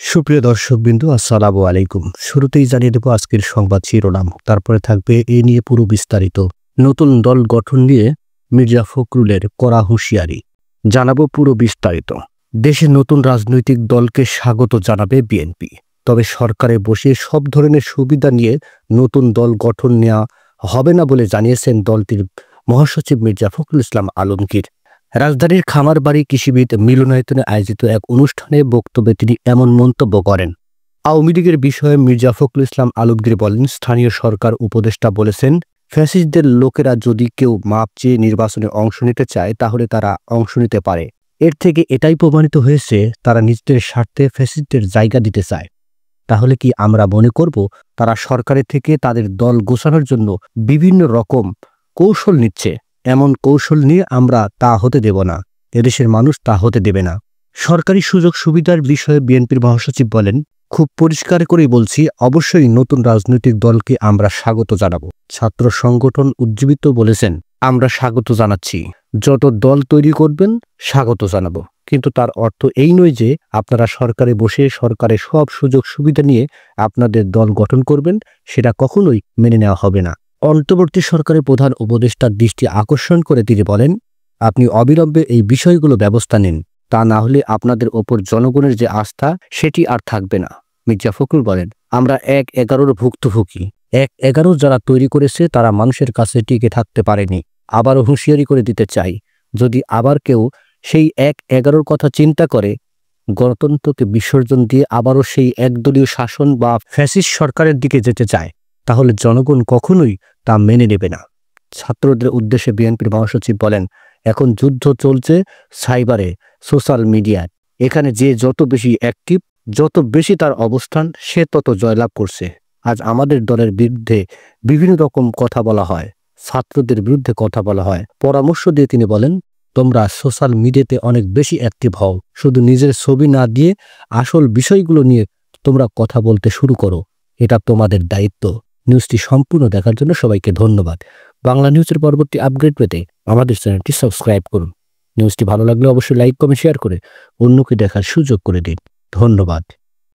সুপ্রিয় দর্শকবৃন্দু, আসসালামু আলাইকুম। শুরুতেই জানিয়ে দেব আজকের সংবাদ শিরোনাম, তারপরে থাকবে এ নিয়ে পুরো বিস্তারিত। নতুন দল গঠন নিয়ে মির্জা ফখরুলের কড়া হুঁশিয়ারি, জানাবো পুরো বিস্তারিত। দেশে নতুন রাজনৈতিক দলকে স্বাগত জানাবে বিএনপি, তবে সরকারে বসে সব ধরনের সুবিধা নিয়ে নতুন দল গঠন নেওয়া হবে না বলে জানিয়েছেন দলটির মহাসচিব মির্জা ফখরুল ইসলাম আলমগীর। রাজধানীর খামারবাড়ি কৃষিবিদ মিলনায়তনে আয়োজিত এক অনুষ্ঠানে বক্তব্যে তিনি এমন মন্তব্য করেন। আওয়ামী লীগের বিষয়ে মির্জা ফখরুল ইসলাম আলমগীর বলেন, স্থানীয় সরকার উপদেষ্টা বলেছেন, ফ্যাসিস্টদের লোকেরা যদি কেউ মাপ চেয়ে নির্বাচনে অংশ নিতে চায় তাহলে তারা অংশ নিতে পারে। এর থেকে এটাই প্রমাণিত হয়েছে তারা নিজেদের স্বার্থে ফ্যাসিস্টদের জায়গা দিতে চায়। তাহলে কি আমরা মনে করব তারা সরকারের থেকে তাদের দল গোছানোর জন্য বিভিন্ন রকম কৌশল নিচ্ছে? এমন কৌশল নিয়ে আমরা তা হতে দেব না, এদেশের মানুষ তা হতে দেবে না। সরকারি সুযোগ সুবিধার বিষয়ে বিএনপির মহাসচিব বলেন, খুব পরিষ্কার করেই বলছি, অবশ্যই নতুন রাজনৈতিক দলকে আমরা স্বাগত জানাবো। ছাত্র সংগঠন উজ্জীবিত বলেছেন, আমরা স্বাগত জানাচ্ছি, যত দল তৈরি করবেন স্বাগত জানাবো, কিন্তু তার অর্থ এই নয় যে আপনারা সরকারে বসে সরকারের সব সুযোগ সুবিধা নিয়ে আপনাদের দল গঠন করবেন। সেটা কখনোই মেনে নেওয়া হবে না। অন্তর্বর্তী সরকারের প্রধান উপদেষ্টার দৃষ্টি আকর্ষণ করে তিনি বলেন, আপনি অবিলম্বে এই বিষয়গুলো ব্যবস্থা নিন, তা না হলে আপনাদের ওপর জনগণের যে আস্থা সেটি আর থাকবে না। মির্জা ফখরুল বলেন, আমরা ১/১১ ভুক্তভোগী। ১/১১ যারা তৈরি করেছে তারা মানুষের কাছে টিকে থাকতে পারেনি। আবারও হুঁশিয়ারি করে দিতে চাই, যদি আবার কেউ সেই ১/১১ কথা চিন্তা করে গণতন্ত্রকে বিসর্জন দিয়ে আবারও সেই একদলীয় শাসন বা ফ্যাসিস্ট সরকারের দিকে যেতে চায়, তাহলে জনগণ কখনোই তা মেনে নেবে না। ছাত্রদের উদ্দেশ্যে বিএনপির মহাসচিব বলেন, এখন যুদ্ধ চলছে সাইবারে, সোশ্যাল মিডিয়ায়। এখানে যে যত বেশি অ্যাক্টিভ, যত বেশি তার অবস্থান, সে তত জয়লাভ করছে। আজ আমাদের দলের বিরুদ্ধে বিভিন্ন রকম কথা বলা হয়, ছাত্রদের বিরুদ্ধে কথা বলা হয়। পরামর্শ দিয়ে তিনি বলেন, তোমরা সোশ্যাল মিডিয়াতে অনেক বেশি অ্যাক্টিভ হও, শুধু নিজের ছবি না দিয়ে আসল বিষয়গুলো নিয়ে তোমরা কথা বলতে শুরু করো, এটা তোমাদের দায়িত্ব। নিউজটি সম্পূর্ণ দেখার জন্য সবাইকে ধন্যবাদ। বাংলা নিউজের পরবর্তী আপডেট পেতে আমাদের চ্যানেলটি সাবস্ক্রাইব করুন। নিউজটি ভালো লাগলে অবশ্যই লাইক, কমেন্ট, শেয়ার করে অন্যকে দেখার সুযোগ করে দিন। ধন্যবাদ।